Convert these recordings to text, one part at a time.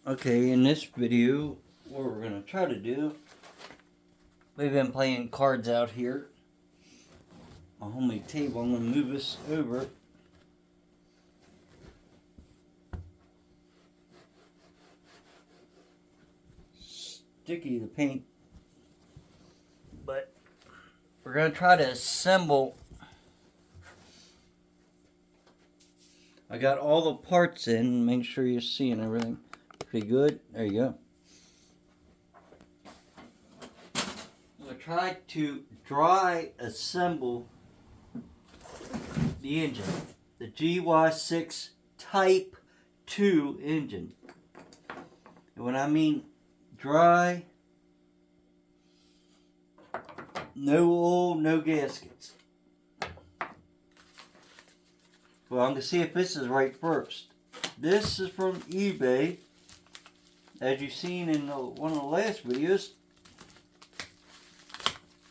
Okay, in this video, what we're going to try to do, we've been playing cards out here. My homemade table, I'm going to move this over. Sticky, the paint. But we're going to try to assemble. I got all the parts in, make sure you're seeing everything pretty good. There you go. I'm going to try to dry assemble the engine, the GY6 Type 2 engine. And when I mean dry, no oil, no gaskets. Well, I'm going to see if this is right first. This is from eBay. As you've seen in one of the last videos,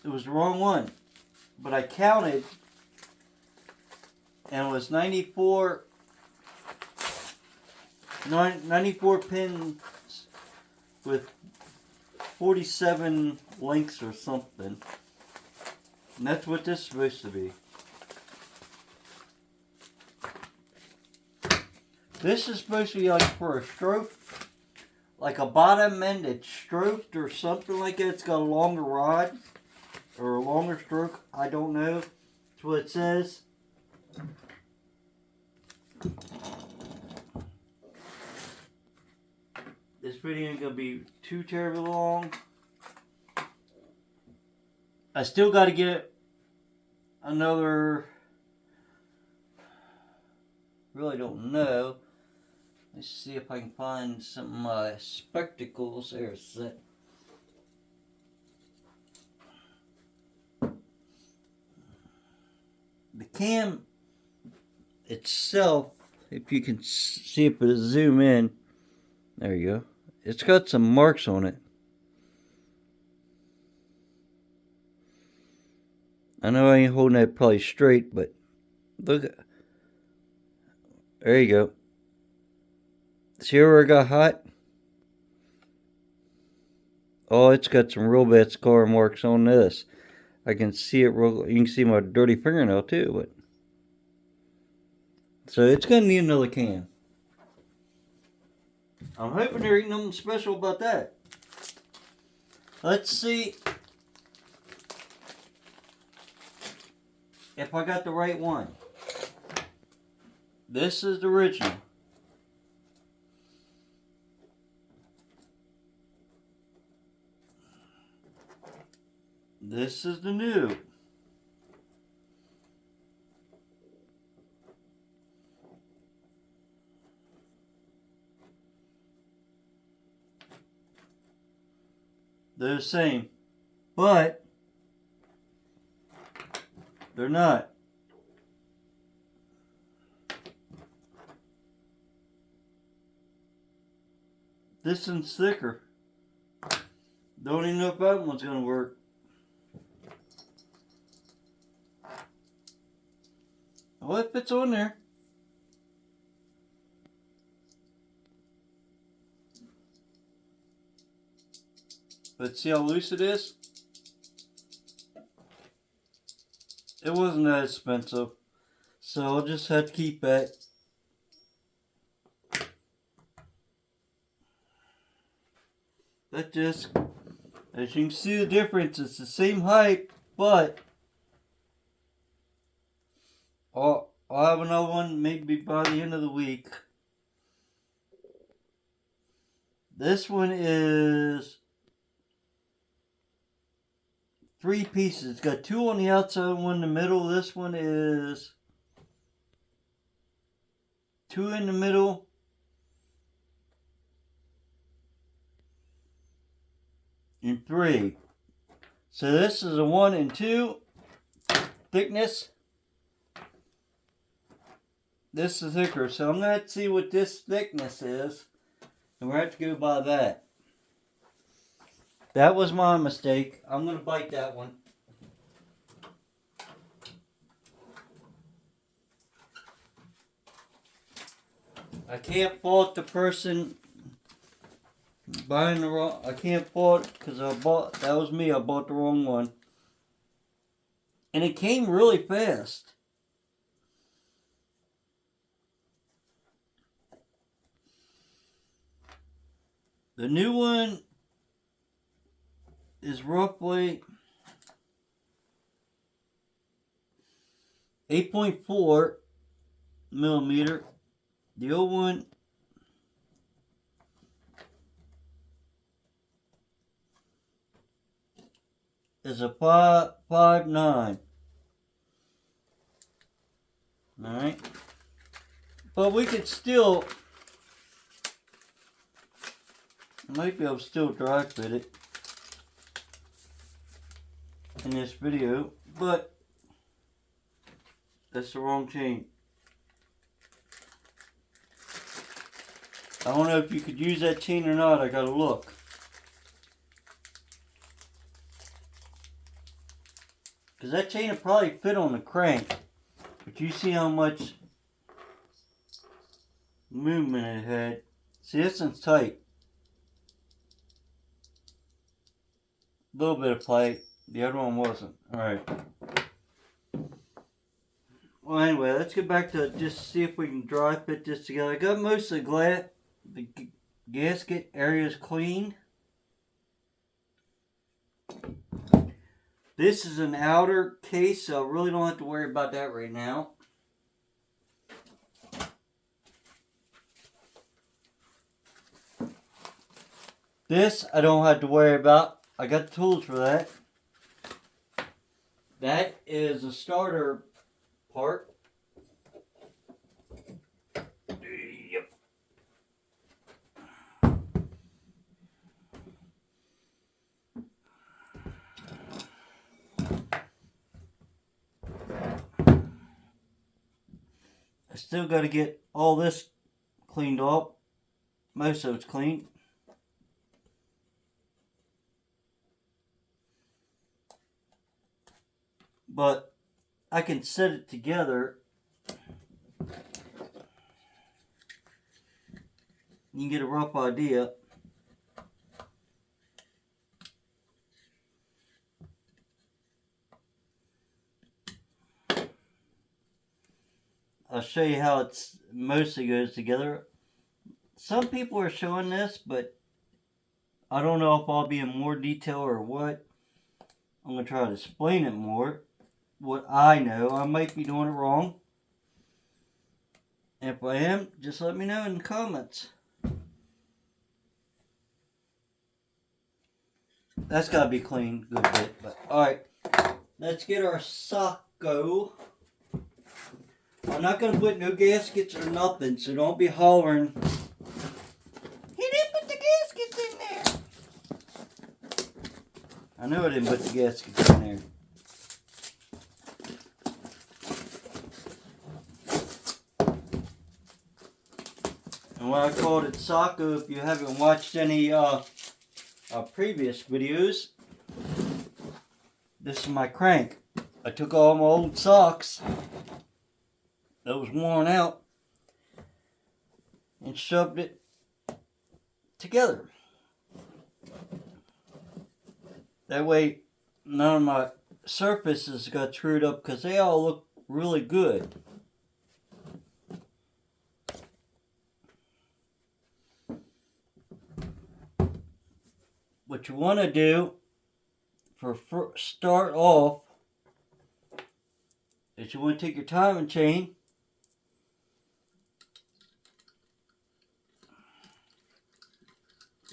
it was the wrong one. But I counted, and it was 94 pins with 47 links or something. And that's what this is supposed to be. This is supposed to be like for a stroke, like a bottom end that's stroked or something like that. It's got a longer rod or a longer stroke. I don't know. That's what it says. This video ain't gonna be too terribly long. I still got to get another. Really don't know. Let's see if I can find some spectacles. There's that. The cam itself, if you can see if it zoom in, there you go. It's got some marks on it. I know I ain't holding that probably straight, but look. There you go. See where it got hot? Oh, it's got some real bad scar marks on this. I can see it real. You can see my dirty fingernail too, but so it's gonna need another can. I'm hoping there ain't nothing special about that. Let's see if I got the right one. This is the original. This is the new. They're the same, but they're not. This one's thicker. Don't even know if that one's gonna work. Well, it fits on there. But see how loose it is? It wasn't that expensive. So I'll just have to keep that. That just, as you can see the difference, it's the same height, but I'll have another one maybe by the end of the week. This one is 3 pieces. It's got 2 on the outside, 1 in the middle. This one is 2 in the middle. And 3. So this is a 1 and 2 thickness. This is thicker. So I'm going to see what this thickness is. And we're going to have to go by that. That was my mistake. I'm going to bite that one. I can't fault the person Buying the wrong. I can't pull it because that was me. I bought the wrong one. And it came really fast. The new one is roughly 8.4 millimeter. The old one is a 5.59. Alright. But we could still, might be able to still dry fit it in this video, but that's the wrong chain. I don't know if you could use that chain or not. I gotta look. Because that chain would probably fit on the crank. But you see how much movement it had. See, this one's tight. A little bit of play. The other one wasn't. Alright. Well, anyway, let's get back to just see if we can dry fit this together. I got most of the gasket areas clean. This is an outer case, so I really don't have to worry about that right now. This I don't have to worry about. I got the tools for that. That is a starter part. Yep. I still got to get all this cleaned up. Most of it's clean. But I can set it together. You can get a rough idea. I'll show you how it's mostly goes together. Some people are showing this, but I don't know if I'll be in more detail or what. I'm going to try to explain it more. What I know. I might be doing it wrong. If I am, just let me know in the comments. That's got to be cleaned a good bit. But alright, let's get our Socko. I'm not going to put no gaskets or nothing, so don't be hollering. He didn't put the gaskets in there. I know I didn't put the gaskets in there. And why I called it Socko, if you haven't watched any previous videos, this is my crank. I took all my old socks that was worn out and shoved it together. That way none of my surfaces got screwed up because they all look really good. What you want to do for start off is you want to take your timing chain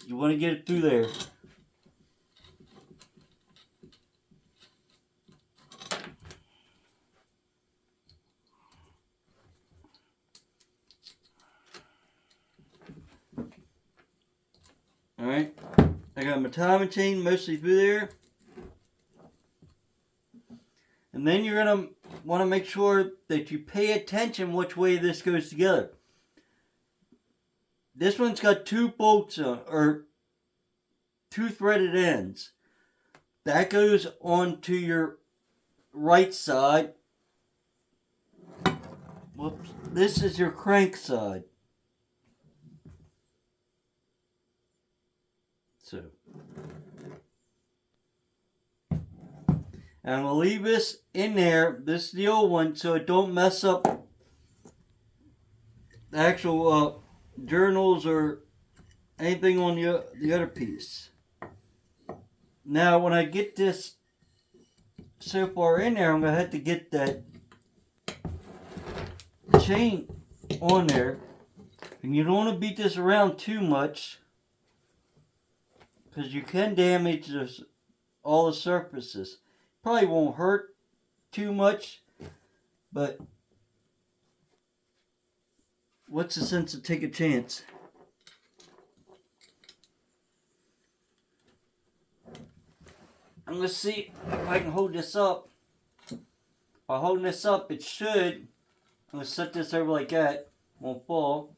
you want to get it through there. Alright, I got my timing chain mostly through there. And then you're going to want to make sure that you pay attention which way this goes together. This one's got two bolts on, or two threaded ends. That goes onto your right side. Whoops. This is your crank side. So, and I'm gonna leave this in there. This is the old one, so it don't mess up the actual journals or anything on the other piece. Now, when I get this so far in there, I'm gonna have to get that chain on there, and you don't want to beat this around too much because you can damage all the surfaces. Probably won't hurt too much, but what's the sense of take a chance? I'm gonna see if I can hold this up. By holding this up, it should. I'm gonna set this over like that. Won't fall.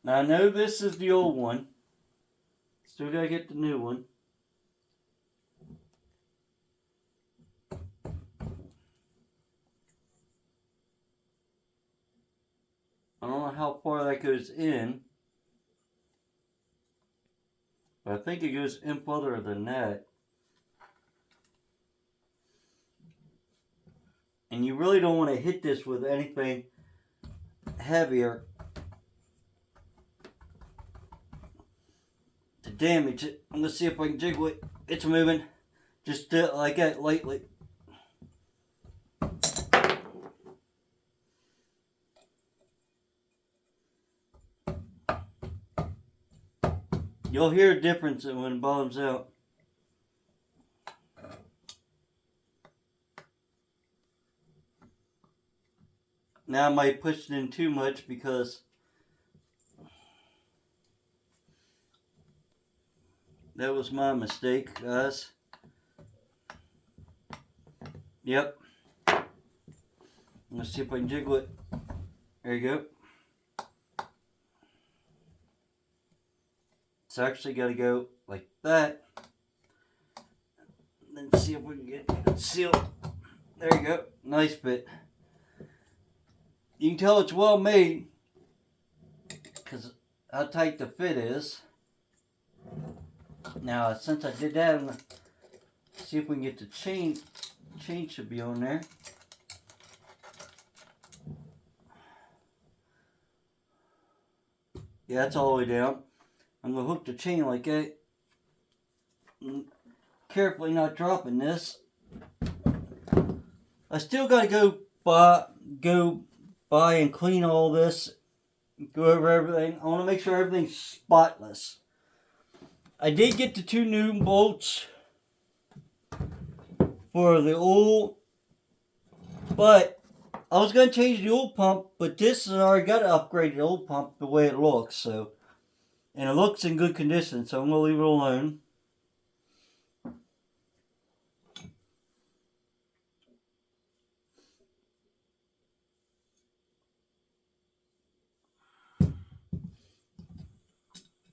Now I know this is the old one. Still gotta get the new one. I don't know how far that goes in. But I think it goes in further than that. And you really don't want to hit this with anything heavier to damage it. I'm going to see if I can jiggle it. It's moving. Just do it like that, lightly. You'll hear a difference when it bottoms out. Now I might push it in too much because that was my mistake, guys. Yep. Let's see if I can jiggle it. There you go. It's actually got to go like that. Then see if we can get it sealed. There you go. Nice bit. You can tell it's well made because how tight the fit is. Now, since I did that, I'm going to see if we can get the chain. Chain should be on there. Yeah, that's all the way down. I'm going to hook the chain like that. Carefully not dropping this. I still got to go by and clean all this. Go over everything. I want to make sure everything's spotless. I did get the 2 new bolts for the oil, but I was going to change the oil pump, but this has already got to upgrade the oil pump the way it looks, so. And it looks in good condition, so I'm going to leave it alone.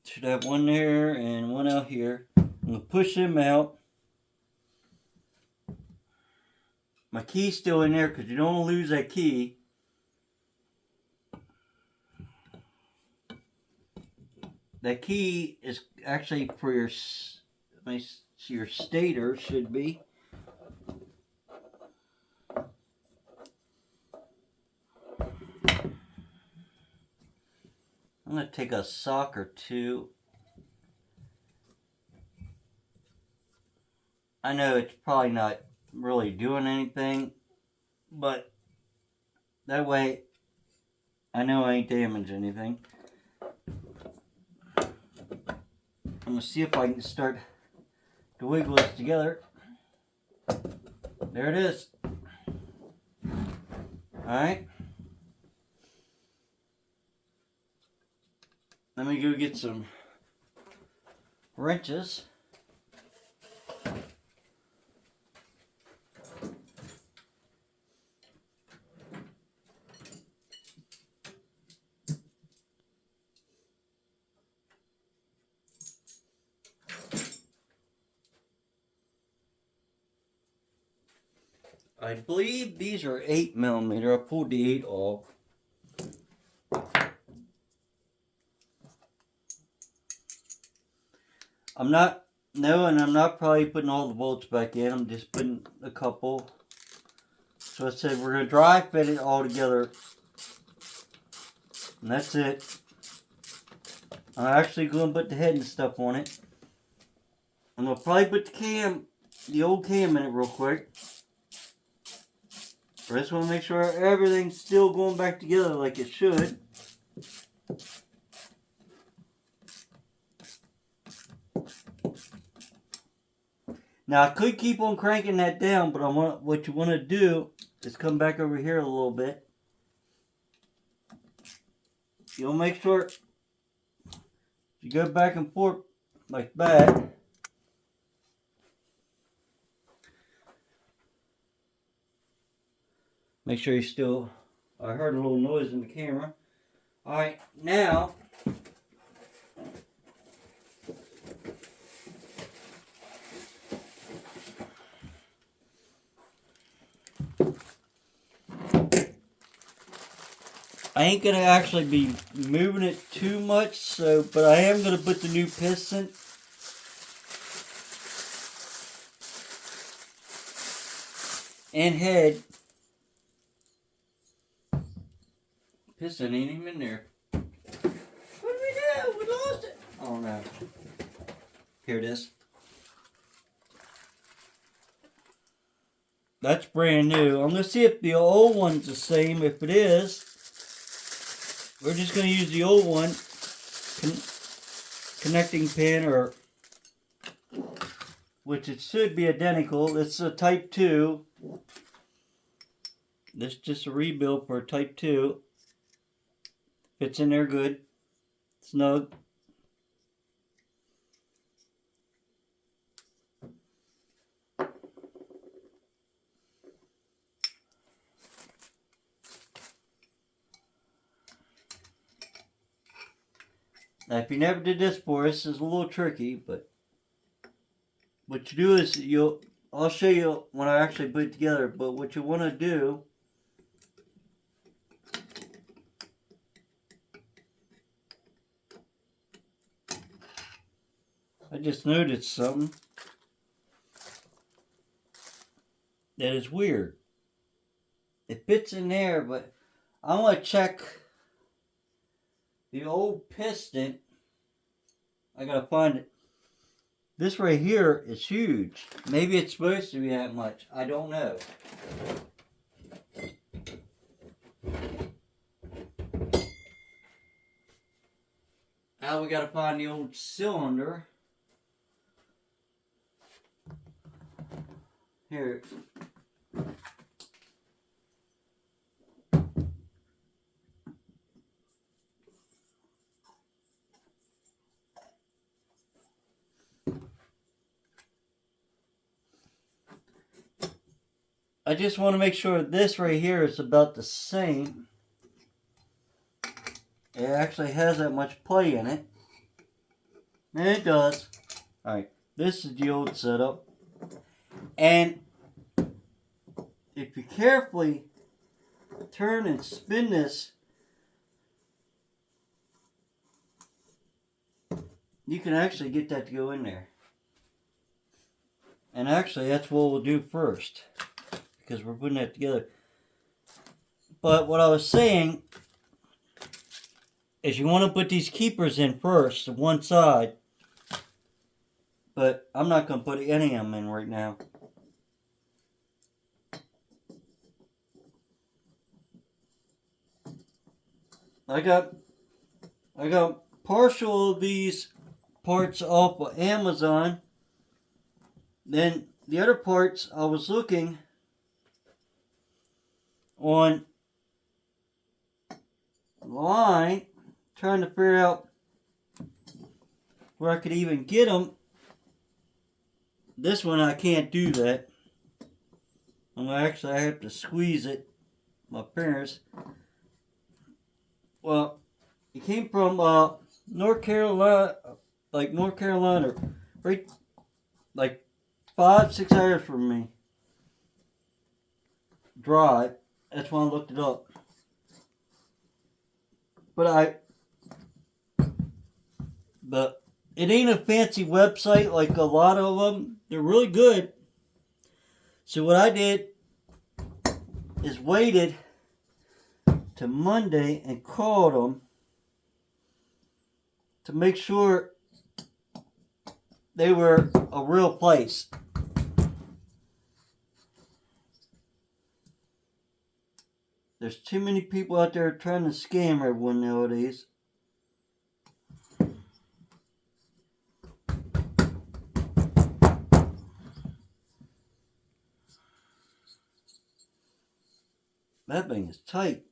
Should have one there and one out here. I'm going to push them out. My key's still in there because you don't want to lose that key. That key is actually for your stator, should be. I'm going to take a sock or two. I know it's probably not really doing anything, but that way I know I ain't damaged anything. I'm going to see if I can start to wiggle this together. There it is. Alright. Let me go get some wrenches. I believe these are 8mm. I pulled the 8 off. I'm not probably putting all the bolts back in. I'm just putting a couple. So I said we're going to dry fit it all together. And that's it. I'm actually going to put the head and stuff on it. I'm going to probably put the old cam in it real quick. I just want to make sure everything's still going back together like it should. Now I could keep on cranking that down, but what you want to do is come back over here a little bit. You'll make sure you go back and forth like that. Make sure you still, I heard a little noise in the camera. Alright, now, I ain't going to actually be moving it too much, but I am going to put the new piston and head. Piston ain't even in there. What did we do? We lost it. Oh no. Here it is. That's brand new. I'm going to see if the old one's the same. If it is, we're just going to use the old one. Connecting pin, or which it should be identical. It's a Type 2. This is just a rebuild for a Type 2. Fits in there good. Snug. Now, if you never did this before, this is a little tricky, but what you do is I'll show you when I actually put it together, but what you want to do I just noticed something that is weird. It fits in there, but I want to check the old piston. I gotta find it. This right here is huge. Maybe it's supposed to be that much. I don't know. Now we gotta find the old cylinder. Here. I just want to make sure this right here is about the same. It actually has that much play in it. And it does. Alright, this is the old setup. And if you carefully turn and spin this, you can actually get that to go in there. And actually, that's what we'll do first, because we're putting that together. But what I was saying is you want to put these keepers in first, one side. But I'm not going to put any of them in right now. I got partial of these parts off of Amazon. Then the other parts I was looking on line, trying to figure out where I could even get them. This one I can't do that. I have to squeeze it. My parents. Well, it came from North Carolina, right, like 5-6 hours from me. Drive. That's why I looked it up. But it ain't a fancy website like a lot of them. They're really good. So what I did is waited to Monday and called them to make sure they were a real place. There's too many people out there trying to scam everyone nowadays. That thing is tight.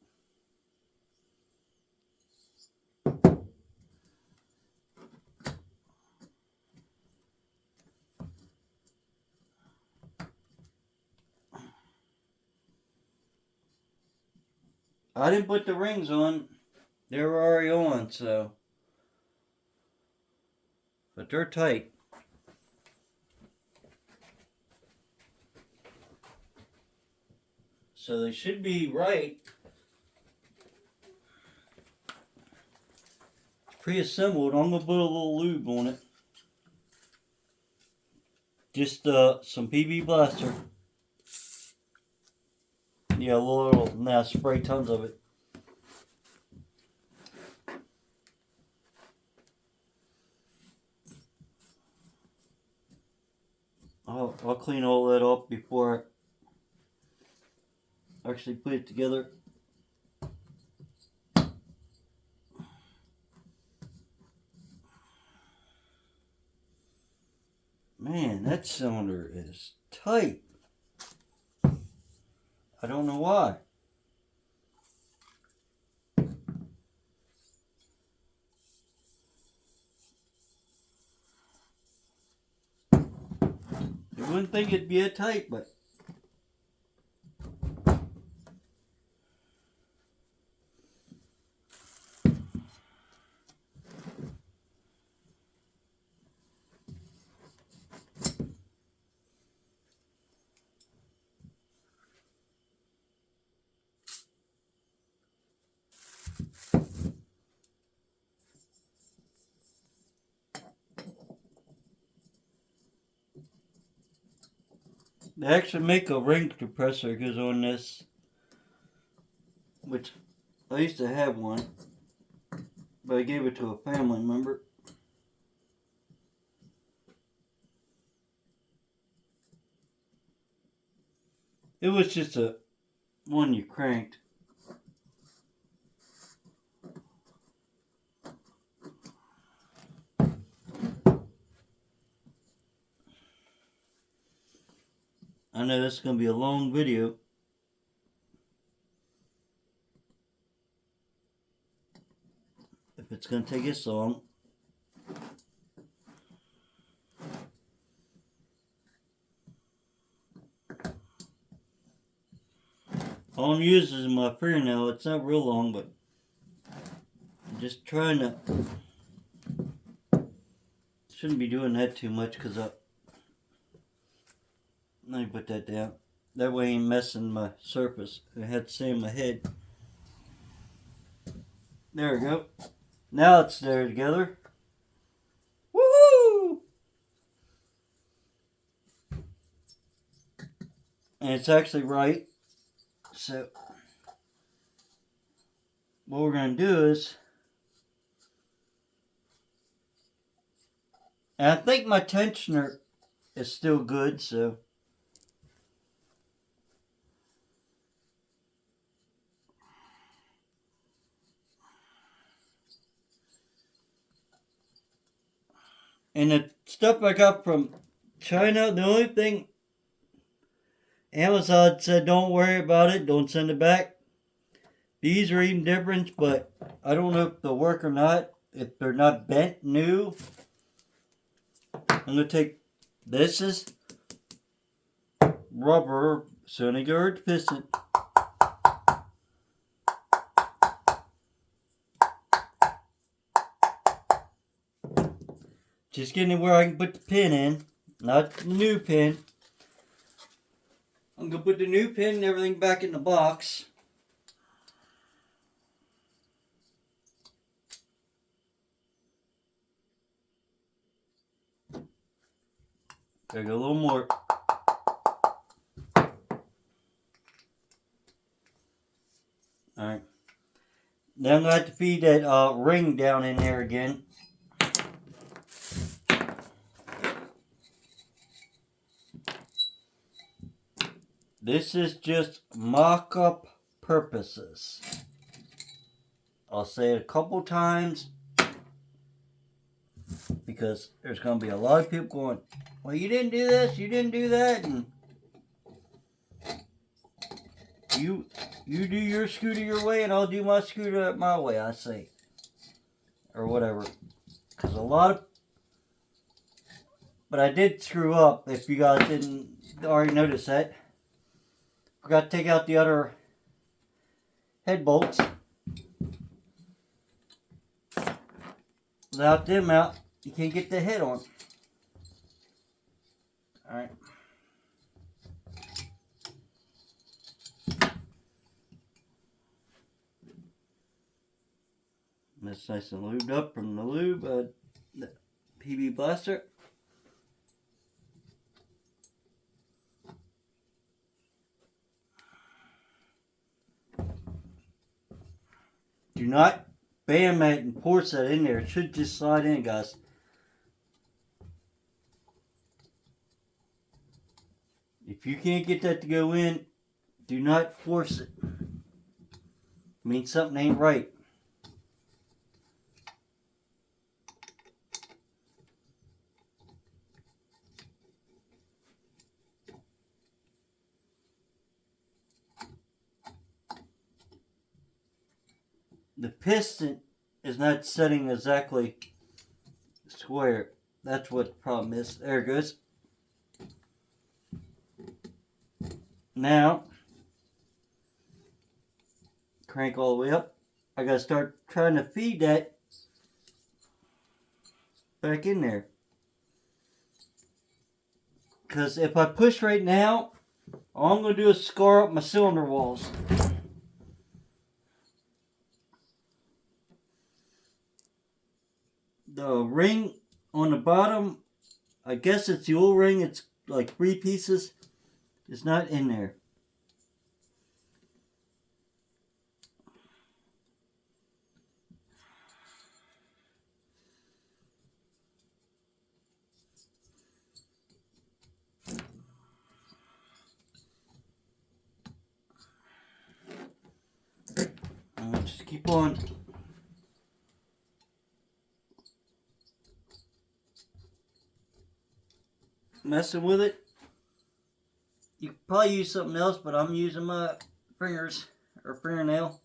I didn't put the rings on. They were already on, so. But they're tight. So they should be right. It's pre-assembled. I'm going to put a little lube on it. Just some PB Blaster. Yeah, a little. Now spray tons of it. I'll clean all that up before I actually put it together. Man, that cylinder is tight. I don't know why. You wouldn't think it'd be that tight, but they actually make a ring compressor that goes on this, which I used to have one, but I gave it to a family member. It was just a one you cranked. I know this is going to be a long video. If it's going to take this long. All I'm using is my fingernail. It's not real long, but I'm just trying to. Shouldn't be doing that too much because let me put that down. That way I ain't messing my surface. I had to sand my head. There we go. Now it's there together. Woohoo! And it's actually right. So what we're going to do is, and I think my tensioner is still good, so and the stuff I got from China, the only thing Amazon said, don't worry about it, don't send it back. These are even different, but I don't know if they'll work or not. If they're not bent new, I'm going to take, this is rubber Sonny Gerd piston. Just getting it where I can put the pin in, not the new pin. I'm going to put the new pin and everything back in the box. There go a little more. Alright. Now I'm going to have to feed that ring down in there again. This is just mock-up purposes. I'll say it a couple times because there's going to be a lot of people going, well, you didn't do this, you didn't do that, and you do your scooter your way and I'll do my scooter my way, I say. Or whatever. Because a lot of... But I did screw up, if you guys didn't already notice that. Forgot to take out the other head bolts. Without them out, you can't get the head on. Alright. That's nice and lubed up from the lube, the PB Blaster. Do not bam that and force that in there. It should just slide in, guys. If you can't get that to go in, do not force it. It means something ain't right. The piston is not setting exactly square. That's what the problem is. There it goes. Now, crank all the way up. I gotta start trying to feed that back in there. Because if I push right now, all I'm gonna do is scar up my cylinder walls. The ring on the bottom, I guess it's the old ring, it's like 3 pieces. It's not in there. I'll just keep on. Messing with it. You could probably use something else, but I'm using my fingers or fingernail.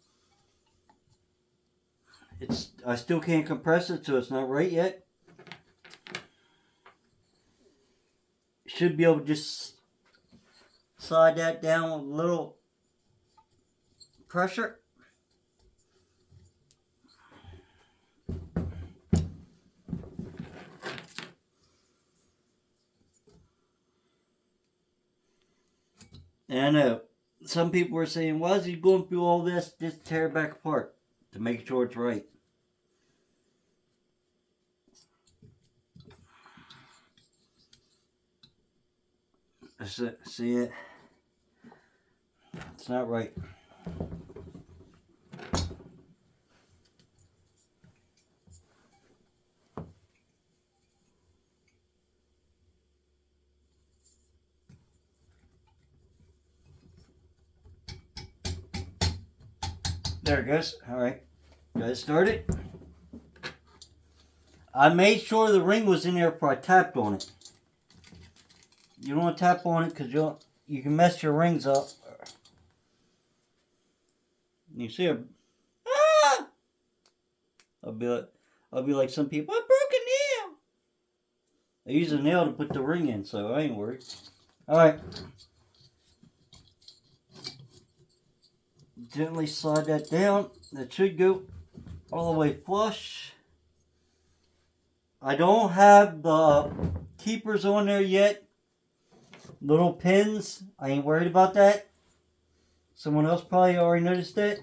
I still can't compress it, so it's not right yet. Should be able to just slide that down with a little pressure. And I know some people were saying, why is he going through all this just to tear it back apart? To make sure it's right. See it? It's not right. There it goes. Alright. Got it started. I made sure the ring was in there before I tapped on it. You don't want to tap on it because you can mess your rings up. You see a I'll be like some people, I broke a nail. I use a nail to put the ring in, so I ain't worried. Alright. Gently slide that down. That should go all the way flush. I don't have the keepers on there yet. little pins. I ain't worried about that. Someone else probably already noticed it.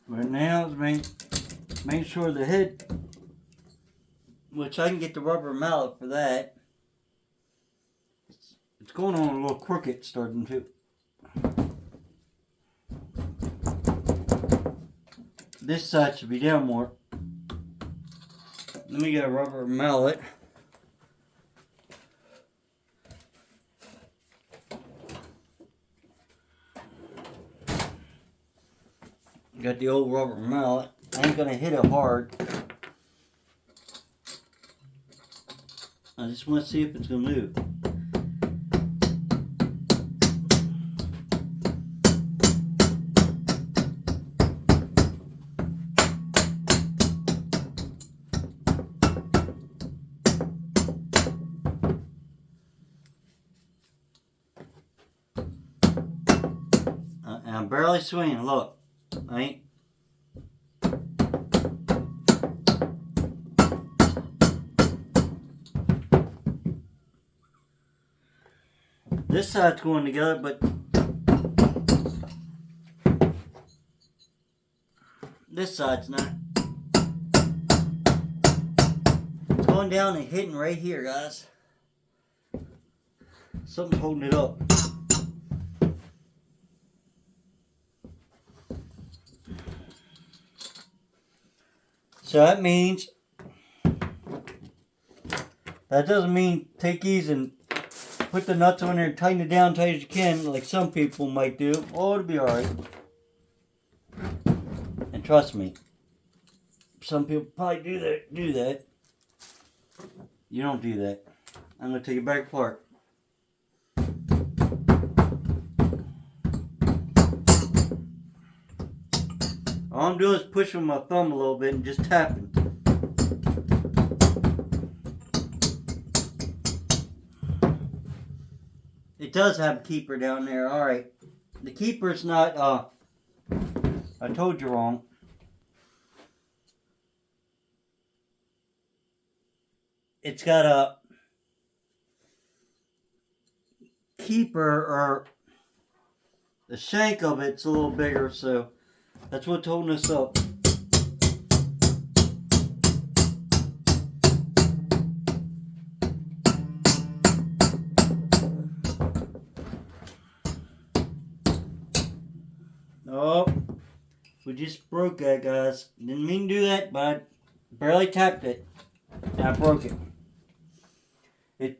But now it's make sure the head, which I can get the rubber mallet for that. It's going on a little crooked starting to. This side should be down more. Let me get a rubber mallet. Got the old rubber mallet. I ain't gonna hit it hard. I just want to see if it's gonna move. And I'm barely swinging. Look, I ain't. This side's going together, but this side's not. It's going down and hitting right here, guys. Something's holding it up. So that means, that doesn't mean take these and put the nuts on there and tighten it down tight as you can, like some people might do. Oh, it'll be alright. And trust me, some people probably do that. You don't do that. I'm going to take it back apart. All I'm doing is pushing my thumb a little bit and just tapping. It does have a keeper down there. Alright. The keeper's not, I told you wrong. It's got a keeper, or the shank of it's a little bigger, so that's what's holding us up. Oh, we just broke that, guys. Didn't mean to do that, but I barely tapped it, and I broke it.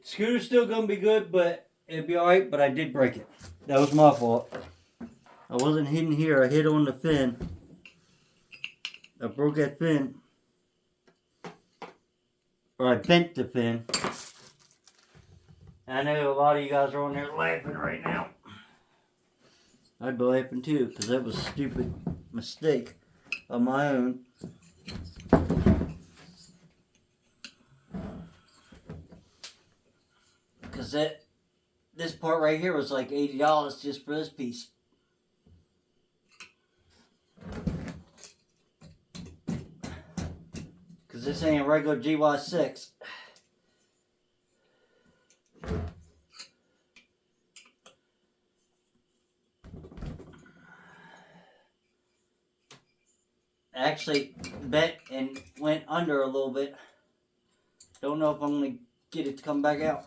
Scooter's still going to be good, but it'll be alright, but I did break it. That was my fault. I wasn't hitting here, I hit on the fin. I broke that fin. Or I bent the fin. I know a lot of you guys are on there laughing right now. I'd be laughing too, because that was a stupid mistake of my own. Because this part right here was like $80 just for this piece. Because this ain't a regular GY6. Actually bent and went under a little bit. Don't know if I'm going to get it to come back out.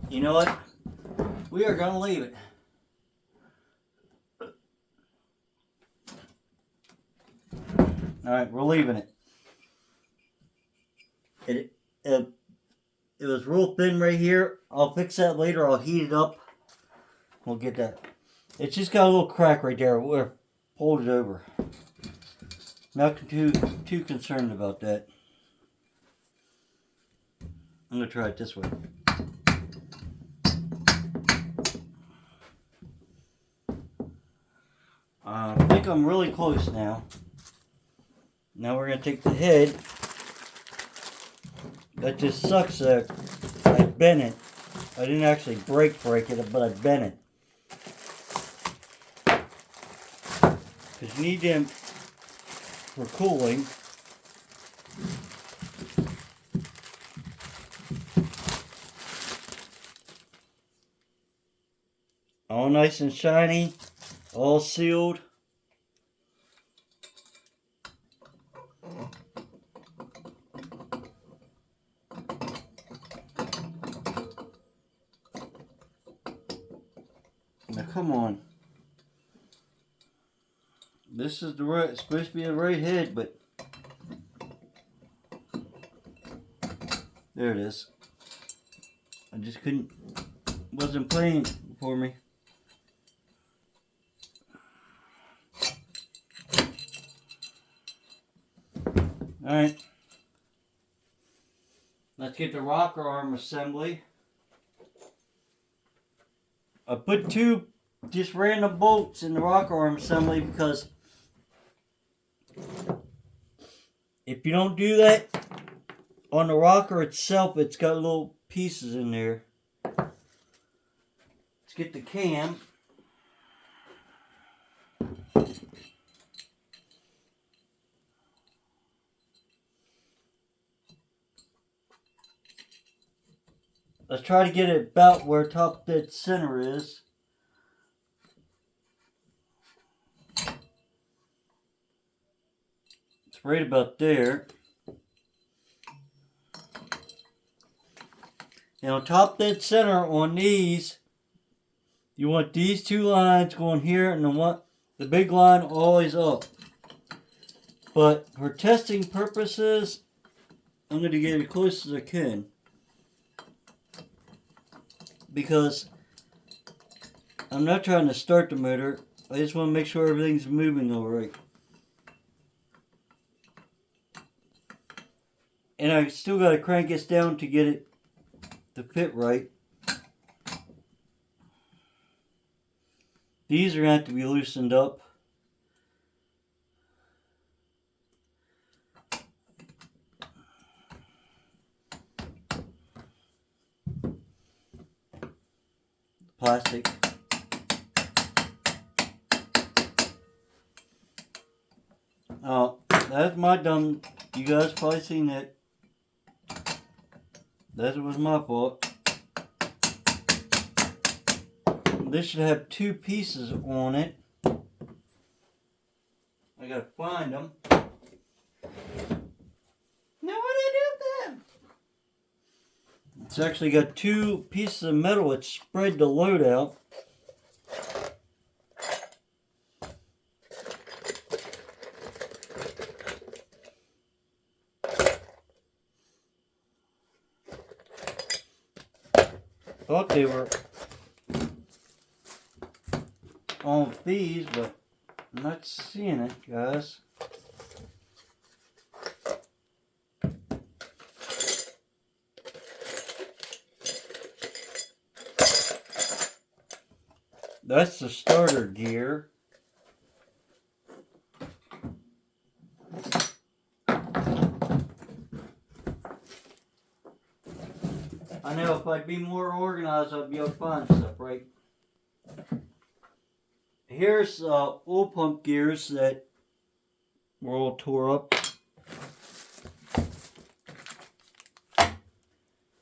You know what? We are going to leave it. Alright, we're leaving it. It was real thin right here. I'll fix that later. I'll heat it up. We'll get that. It's just got a little crack right there. We'll hold it over. Not too concerned about that. I'm going to try it this way. I think I'm really close now. Now we're going to take the head. That just sucks that I bent it. I didn't actually break it, but I bent it. Because you need them for cooling. All nice and shiny, all sealed. Now come on. This is the right, it's supposed to be the right head, but there it is. I just wasn't playing for me. Alright. Let's get the rocker arm assembly. I put 2 just random bolts in the rocker arm assembly because if you don't do that on the rocker itself, it's got little pieces in there. Let's get the cam. Let's try to get it about where top dead center is. It's right about there. And on top dead center on these, you want these 2 lines going here and the big line always up. But for testing purposes, I'm going to get as close as I can. Because I'm not trying to start the motor. I just want to make sure everything's moving alright. And I still got to crank this down to get it to fit right. These are going to have to be loosened up. Plastic. Oh, that's my dumb. You guys probably seen it. That was my fault. This should have 2 pieces on it. I gotta find them. Now what do I do with them? It's actually got 2 pieces of metal. It's spread the load out. Thought they were on these, but I'm not seeing it, guys. That's the starter gear. I know if I'd be more organized, I'd be able to find stuff, right? Here's oil pump gears that were all tore up.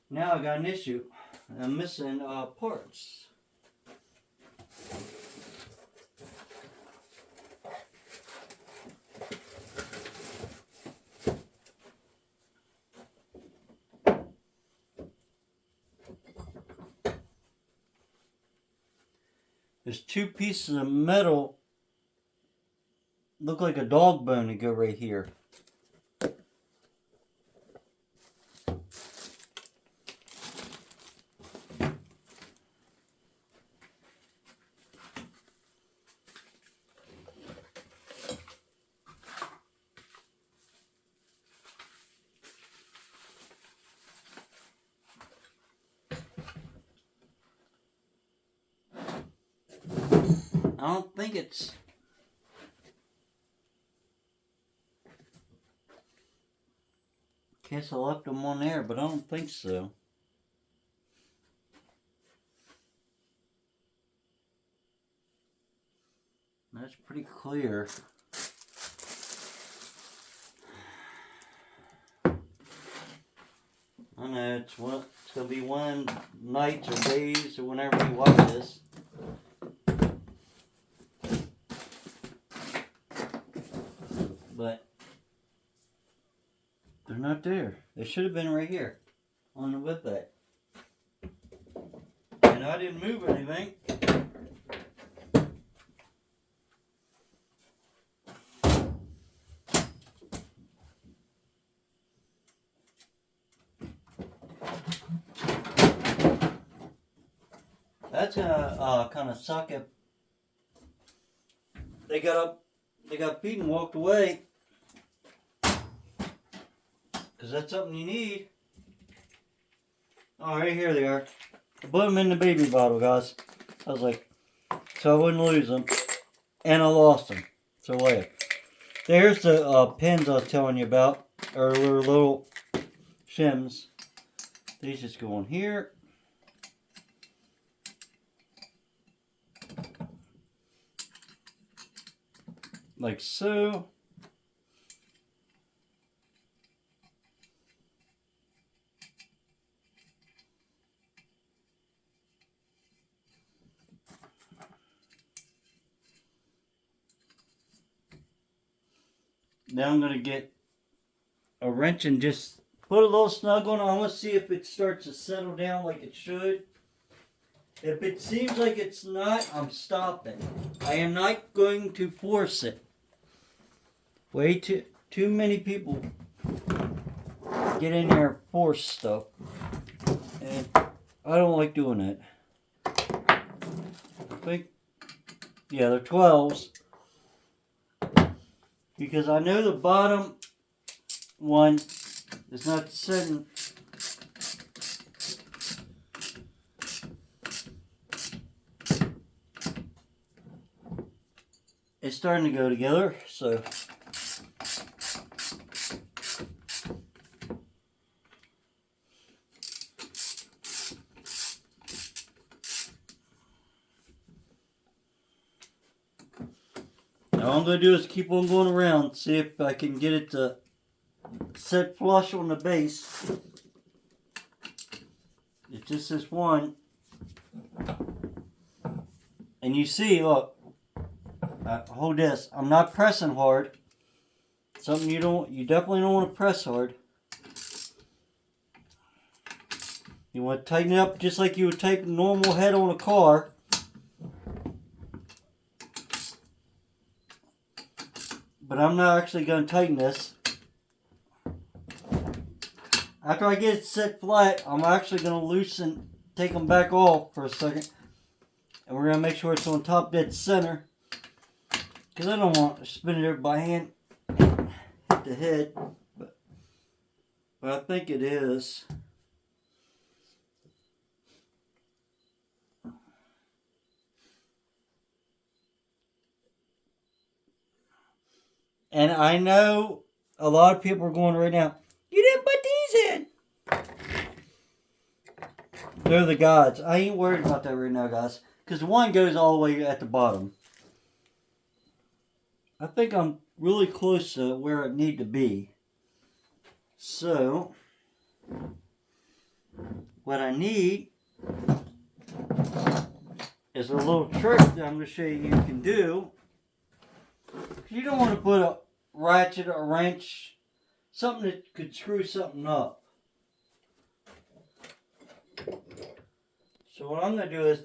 Now I got an issue. I'm missing parts. There's 2 pieces of metal, look like a dog bone, to go right here. I don't think it's... Guess I left them on there, but I don't think so. That's pretty clear. I know it's gonna be one nights or days or whenever you watch this. But they're not there. They should have been right here on the whip bag. And I didn't move anything. That's gonna kind of suck if they got beat and walked away, because that's something you need. Oh, right here they are. I put them in the baby bottle, guys. I was like, so I wouldn't lose them, and I lost them. So wait, there's the pins I was telling you about, or little shims. These just go on here. Like so. Now I'm going to get a wrench and just put a little snug on it. I want to see if it starts to settle down like it should. If it seems like it's not, I'm stopping. I am not going to force it. Way too many people get in there and force stuff. And I don't like doing that. I think, yeah, they're 12s. Because I know the bottom one is not sitting. It's starting to go together, so. Now all I'm going to do is keep on going around, see if I can get it to set flush on the base. It's just this one. And you see, look, hold this. I'm not pressing hard. Something you definitely don't want to press hard. You want to tighten it up just like you would tighten a normal head on a car. But I'm not actually going to tighten this. After I get it set flat, I'm actually going to take them back off for a second. And we're going to make sure it's on top dead center. Because I don't want to spin it over by hand. Hit the head. But I think it is. And I know a lot of people are going right now, you didn't put these in. They're the gods. I ain't worried about that right now, guys. Because one goes all the way at the bottom. I think I'm really close to where I need to be. So, what I need is a little trick that I'm going to show you can do. You don't want to put a ratchet or a wrench, something that could screw something up. So what I'm going to do is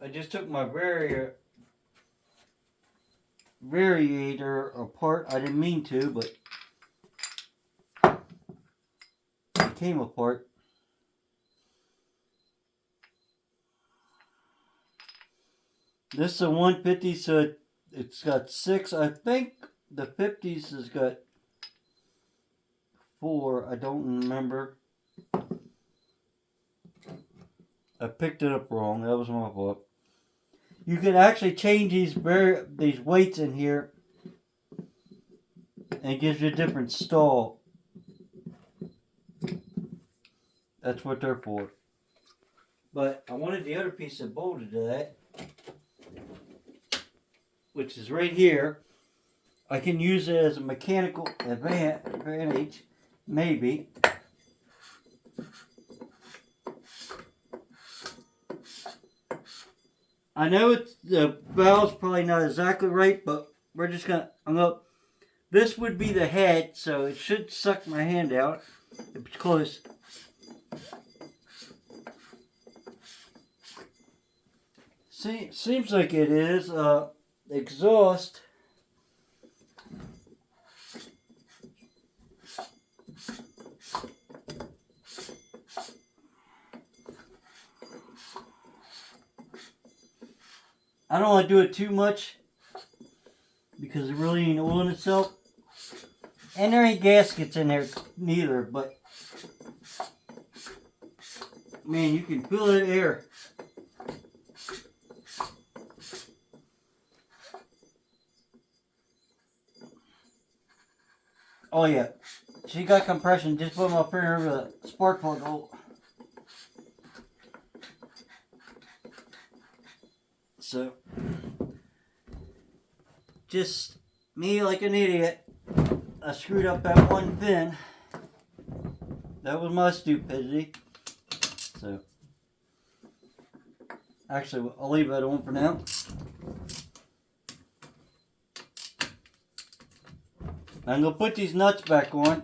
I just took my variator apart. I didn't mean to, but it came apart. This is a 150, so it's got 6. I think the 50s has got 4. I don't remember. I picked it up wrong. That was my fault. You can actually change these weights in here, and it gives you a different stall. That's what they're for. But I wanted the other piece that bolted to that, which is right here. I can use it as a mechanical advantage, maybe. I know the valve's probably not exactly right, but we're just this would be the head, so it should suck my hand out if it's close. Seems like it is. Exhaust. I don't want to do it too much because it really ain't oiling itself. And there ain't gaskets in there neither, but man, you can feel that air. Oh yeah, she got compression. Just put my finger over the spark plug hole. So, just me like an idiot. I screwed up that one pin. That was my stupidity. So, actually, I'll leave that on for now. I'm going to put these nuts back on.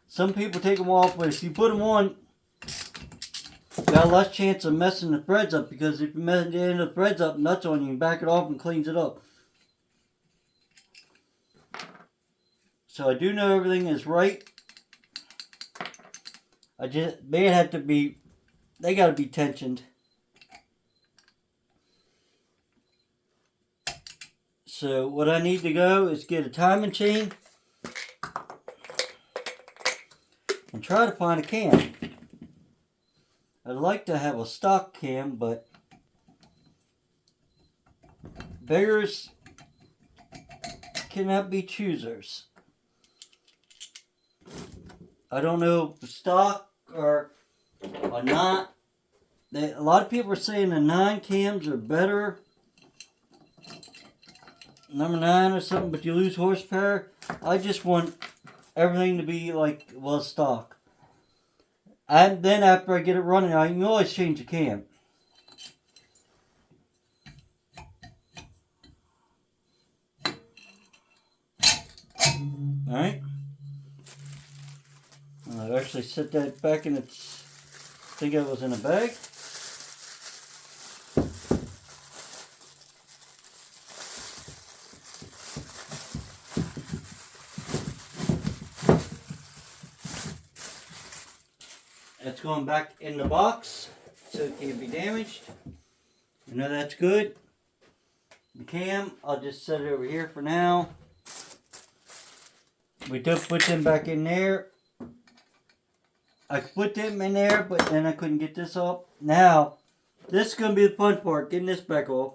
Some people take them off, but if you put them on, you got less chance of messing the threads up, because if you mess the end of the threads up, nuts on you, you back it off and cleans it up. So I do know everything is right. They got to be tensioned. So what I need to go is get a timing chain and try to find a cam. I'd like to have a stock cam, but beggars cannot be choosers. I don't know if stock or a not. A lot of people are saying the 9 cams are better. Number 9 or something, but you lose horsepower. I just want everything to be like, well, stock. And then after I get it running, I can always change the cam. Alright. I'll actually set that back in its, I think it was in a bag. It's going back in the box so it can't be damaged. You know that's good. The cam, I'll just set it over here for now. We did put them back in there. I put them in there, but then I couldn't get this off. Now, this is going to be the fun part, getting this back off.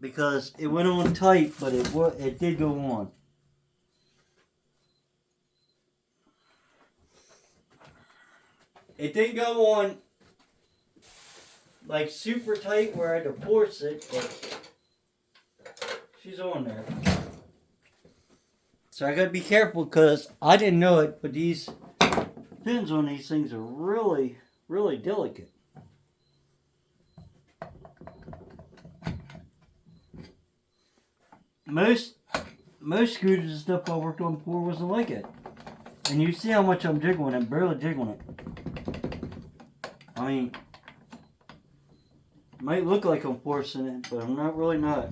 Because it went on tight, but it did go on. It didn't go on like super tight where I had to force it, but she's on there. So I gotta be careful because I didn't know it, but these pins on these things are really, really delicate. Most scooters and stuff I worked on before wasn't like it. And you see how much I'm jiggling it, barely jiggling it. I mean, it might look like I'm forcing it, but I'm not really not.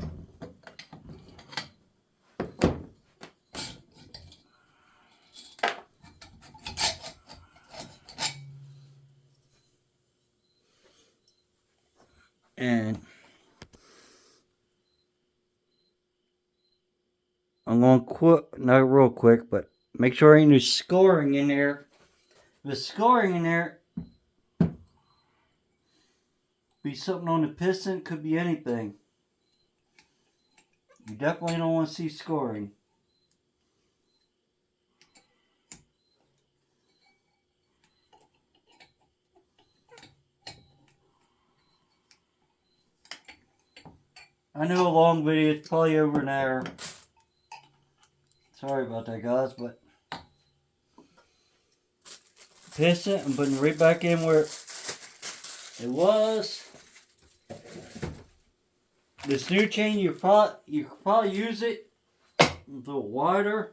And I'm going to not real quick, but make sure ain't no scoring in there. If there's scoring in there, be something on the piston, could be anything. You definitely don't want to see scoring. I know a long video is probably over an hour. Sorry about that, guys, but piston, I'm putting it right back in where it was. This new chain, you could probably use it a little wider.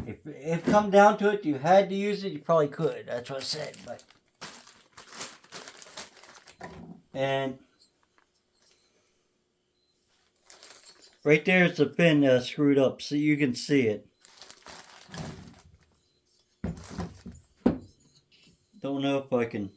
If it come down to it, you had to use it, you probably could. That's what I said. But and right there is the pin screwed up, so you can see it. Don't know if I can.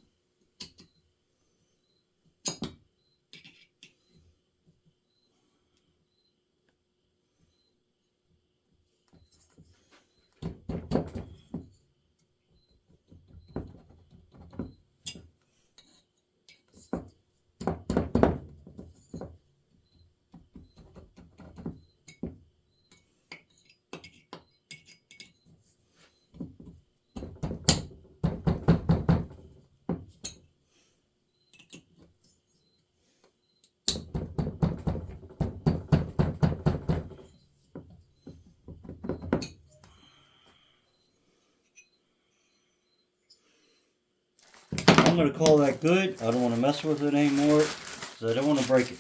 I'm going to call that good. I don't want to mess with it anymore because I don't want to break it.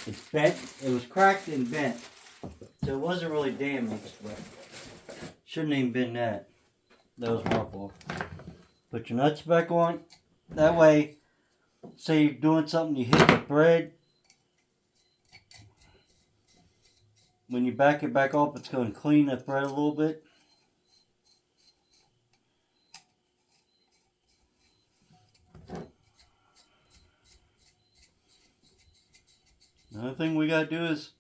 It's bent. It was cracked and bent. So it wasn't really damaged, but shouldn't even been that. That was my fault. Put your nuts back on. That way, say you're doing something, you hit the thread. When you back it back up, it's going to clean the thread a little bit. Another thing we got to do is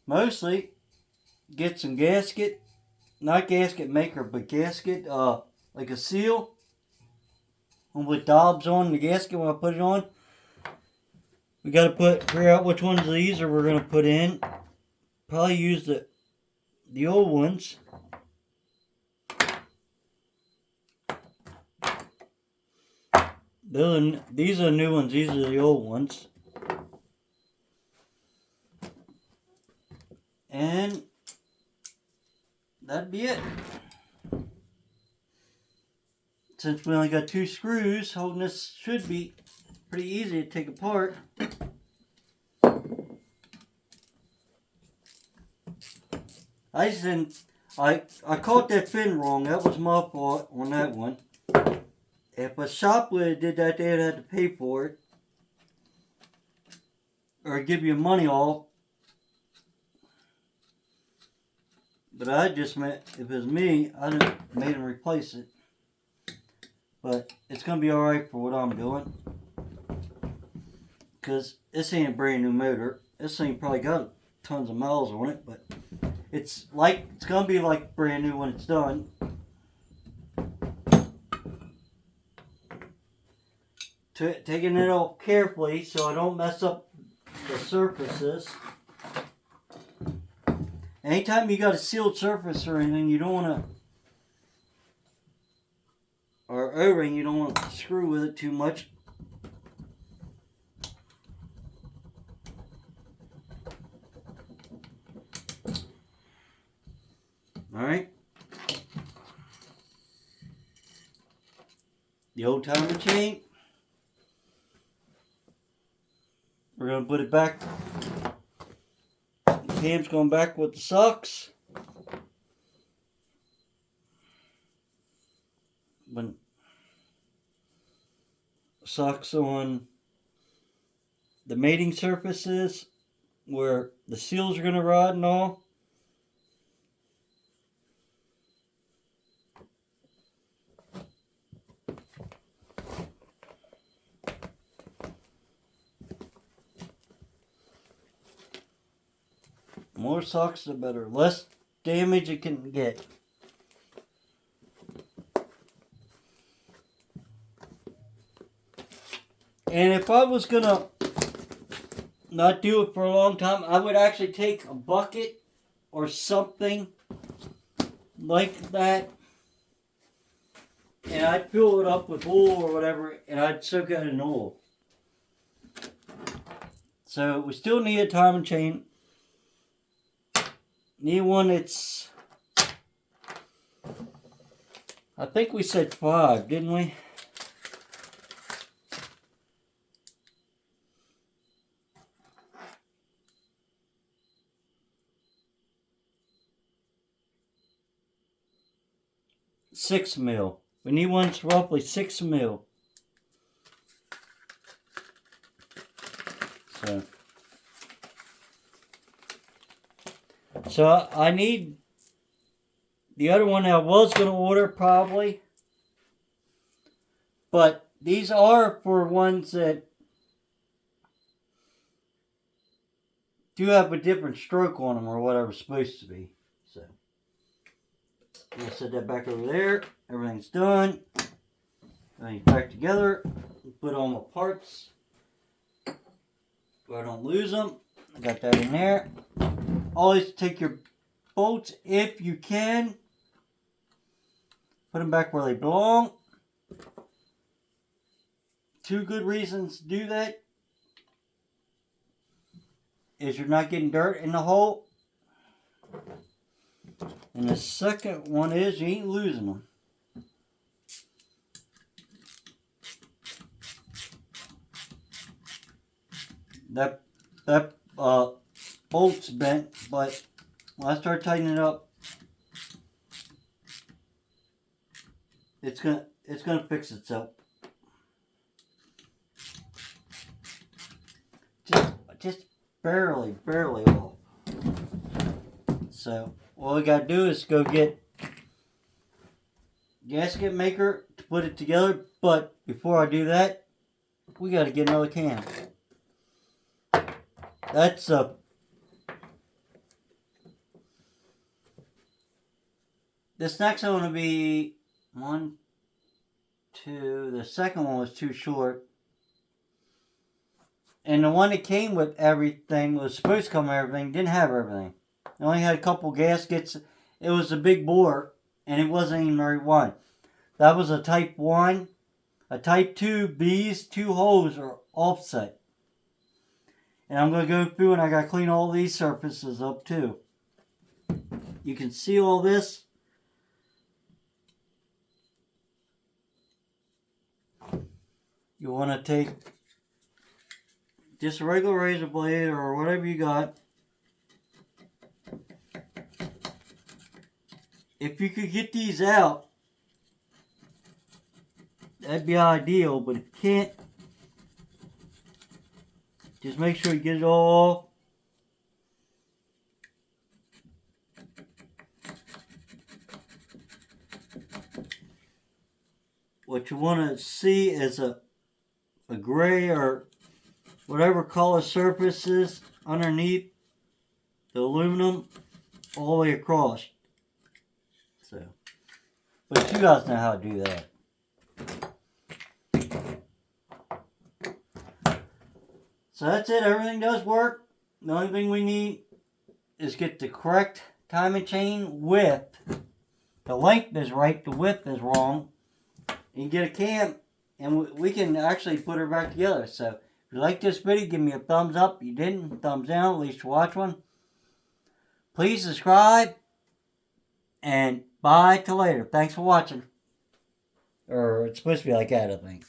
mostly get some gasket, not gasket maker, but gasket, like a seal. And with Dobbs on the gasket when I put it on, we got to figure out which ones of these are we're going to put in. Probably use the old ones. These are the new ones. These are the old ones. And that'd be it. Since we only got 2 screws holding this, should be pretty easy to take apart. I caught that fin wrong. That was my fault on that one. If a shop would have did that, they'd have to pay for it. Or give you money off. But I just meant, if it was me, I'd have made them replace it. But it's going to be alright for what I'm doing. Because this ain't a brand new motor. This thing probably got tons of miles on it. But it's going to be like brand new when it's done. Taking it off carefully so I don't mess up the surfaces. Anytime you got a sealed surface or anything, you don't want to, or O-ring, you don't want to screw with it too much. Alright. The old timer chain. We're going to put it back. The cam's going back with the socks. When socks on the mating surfaces where the seals are going to rot and all. more sucks, the better. Less damage it can get. And if I was gonna not do it for a long time, I would actually take a bucket or something like that, and I'd fill it up with oil or whatever, and I'd soak it in oil. So we still need a timing chain. Need one that's, I think we said 5, didn't we? $6 mil. We need one that's roughly $6 mil. So I need the other one I was going to order probably. But these are for ones that do have a different stroke on them or whatever it's supposed to be. So I'll set that back over there. Everything's done. Everything's back together. Put on my parts so I don't lose them. I got that in there. Always take your bolts if you can. Put them back where they belong. 2 good reasons to do that is you're not getting dirt in the hole. And the second one is you ain't losing them. That bolt's bent, but when I start tightening it up, it's gonna fix itself. Just barely off. So all we gotta do is go get gasket maker to put it together. But before I do that, we gotta get another can. That's this next one will be 1, 2. The second one was too short. And the one that came with everything, was supposed to come with everything, didn't have everything. It only had a couple gaskets. It was a big bore, and it wasn't even the right one. That was a Type 1. A Type 2, these 2 holes are offset. And I'm going to go through and I got to clean all these surfaces up too. You can see all this. You want to take just a regular razor blade or whatever you got. If you could get these out, that'd be ideal, but if you can't, just make sure you get it all off. What you want to see is a gray or whatever color surfaces underneath the aluminum all the way across. So, but you guys know how to do that. So that's it. Everything does work. The only thing we need is get the correct timing chain width. The length is right. The width is wrong. And get a cam, and we can actually put her back together. So if you like this video, give me a thumbs up. If you didn't, thumbs down. At least you watch one. Please subscribe. And bye till later. Thanks for watching. Or it's supposed to be like that, I think.